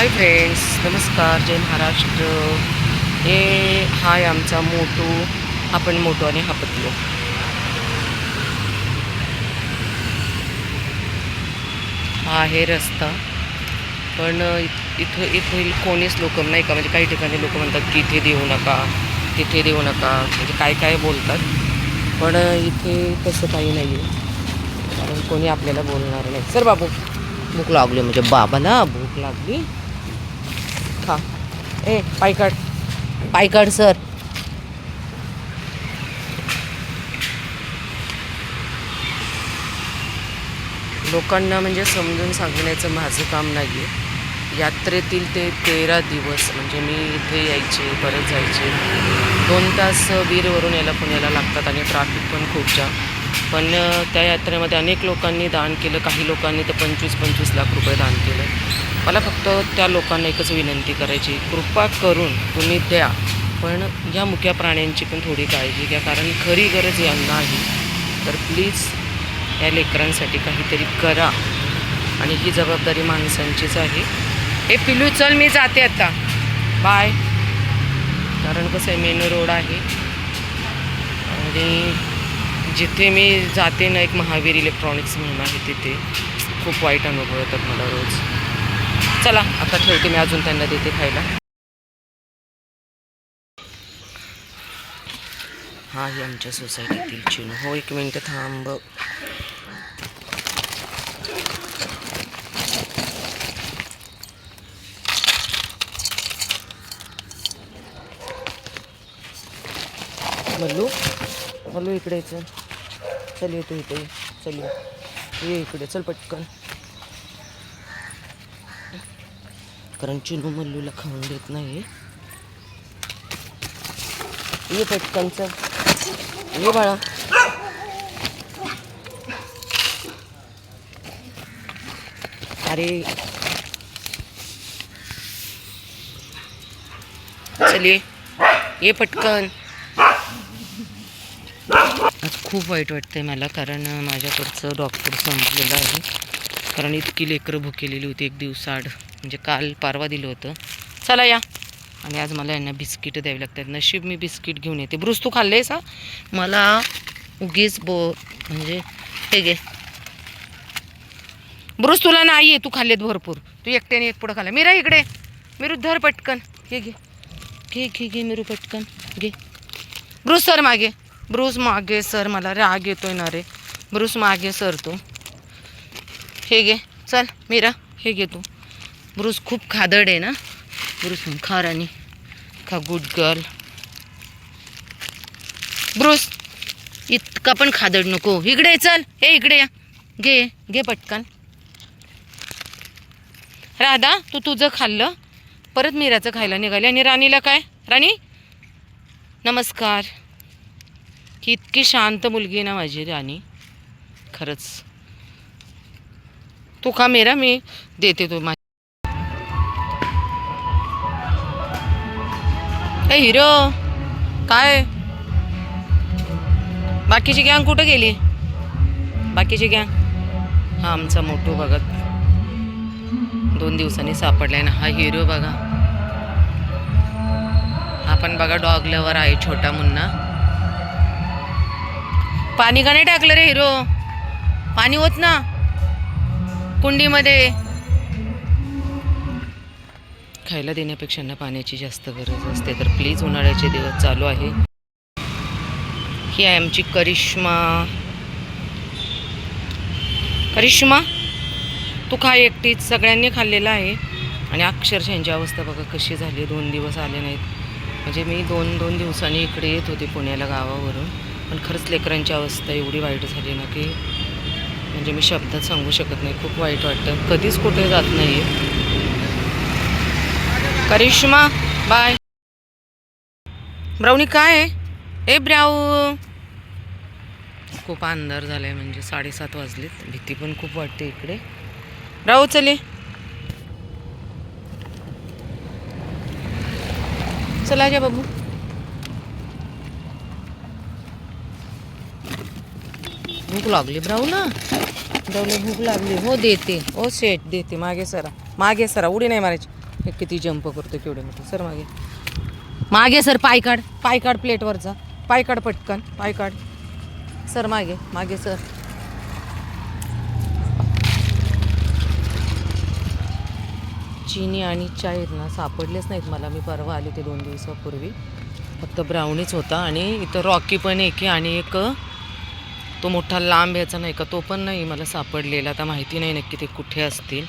Hi friends, नमस्कार, जय महाराष्ट्र. हा आहे आमचा मोटू. आपण मोटू आणि हा पतलो. हा आहे रस्ता. पण इथे कोणीच लोक नाही का, म्हणजे काही ठिकाणी लोक म्हणतात की इथे देऊ नका, तिथे देऊ नका, म्हणजे काय काय बोलतात. पण इथे तसं काही नाही आहे, कारण कोणी आपल्याला बोलणार नाही. सर बाबू, भूक लागली, म्हणजे बाबाला भूक लागली. हा, पाय काढ सर. लोकांना म्हणजे समजून सांगण्याचं माझं काम नाही आहे. यात्रेतील ते 13 दिवस म्हणजे मी इथे यायचे, परत जायचे. 2 तास बीरवरून यायला पुण्याला लागतात आणि ट्रॅफिक पण खूप जाम. पण त्या यात्रेमध्ये अनेक लोकांनी दान केलं. काही लोकांनी तर 25-25 लाख रुपये दान केलं. मला फक्त त्या लोकांना एकच विनंती करायची, कृपा करून तुम्ही द्या, पण या मुक्या प्राण्यांची पण थोडी काळजी घ्या, कारण खरी गरज यांना आहे. तर प्लीज या लेकरांसाठी काहीतरी करा, आणि ही जबाबदारी माणसांचीच आहे. पिलू चल, मी जाते आता, बाय. कारण कसं आहे, मेन रोड आहे आणि जिथे मी जाते ना, एक महावीर इलेक्ट्रॉनिक्स म्हणून आहे, तिथे खूप वाईट अनुभव येतात मला रोज. चला आता ठेवते मी, अजून त्यांना देते खायला. हा आहे आमच्या सोसायटीतील चिनू. हो, 1 मिनिट थांब. मल्लू इकडे चल. चल येतो इथे, चल ये इकडे, चल पटकन. कारण चिनू मल्लूला खाऊन देत नाही. ये पटकन, चल ये बाळा. अरे चल ये पटकन. आज खूप वाईट वाटतंय मला, कारण माझ्याकडचं डॉक्टर संपलेलं आहे. कारण इतकी लेकरं भुकेलेली होती, 1 दिवसाआड, म्हणजे काल परवा दिलं होतं. चला या. आणि आज मला यांना बिस्किट द्यावी लागतात. नशीब मी बिस्किट घेऊन येते. ब्रुस, तू खाल्लेस? मला उगीच म्हणजे हे घे ब्रुस, तुला नाही आहे, तू खाल्लेत भरपूर. तू एकट्याने एक पुढं खाल्ला. मीरा इकडे, मिरू धर पटकन. घे घे घे घे घे मिरू पटकन घे. ब्रुस सर मागे, ब्रुस मागे सर, मला राग येतोय ना रे. ब्रुस मागे सर, तू हे घे. चल मीरा, हे घे तू. ब्रुस खूप खादड आहे ना. ब्रुस खा राणी, खा, गुड गर्ल. ब्रुस इतका पण खादड नको. इकडे चल, हे इकडे या. घे घे पटकन. राधा, तू तुझं खाल्लं, परत मीराचं खायला निघाले. आणि राणीला काय? राणी नमस्कार. ही इतकी शांत मुलगी आहे ना माझी राणी, खरंच. तू खा मीरा, मी देते तू माझी. हिरो काय, बाकीची गँग कुठं गेली? बाकीची गँग. हा आमचा मोटू बघत 2 दिवसांनी सापडलाय ना. हा हिरो बघा, हा पण बघा डॉग लवर आहे, छोटा मुन्ना. पाणी का नाही टाकलं रे हिरो? पाणी होत ना कुंडीमध्ये. खायला देण्यापेक्षा ना पाण्याची जास्त गरज असते. तर प्लीज, उन्हाळ्याचे दिवस चालू आहे. ही आहे आमची करिश्मा. करिश्मा, तू खा एकटीच, सगळ्यांनी खाल्लेलं आहे. आणि अक्षरशः यांची अवस्था बघा कशी झाली. 2 दिवस आले नाहीत. म्हणजे मी 2 दिवसांनी इकडे येत होते पुण्याला गावावरून, पण खरंच लेकरांची अवस्था एवढी वाईट झाली ना, की म्हणजे मी शब्दात सांगू शकत नाही. खूप वाईट वाटतं. कधीच कुठे जात नाही आहे. करिश्मा बाय. ब्राउनी काय आहे? ब्राऊ, खूप अंधार झाला आहे, म्हणजे 7:30 वाजलेत. भीती पण खूप वाटते इकडे. ब्राऊ चले, चला जा बाबू. भूक लागली ब्राऊला, ब्राऊला भूक लागली. हो देते, ओ शेट देते. मागे सरा, मागे सरा, उडी नाही मारायची. हे किती जंप करतो केवढे मोठे. सर मागे मागे सर, पाय काढ प्लेटवरचा, पाय काढ पटकन, पाय काढ सर, मागे सर. चिनी आणि चाय ना सापडलेच नाहीत मला. मी परवा आले ते 2 दिवसापूर्वी. फक्त ब्राउनीच होता. आणि इथं रॉकी पण एक, आणि एक तो मोठा लांब ह्याचा नाही का, तो पण नाही मला सापडलेला. आता माहिती नाही नक्की ते कुठे असतील.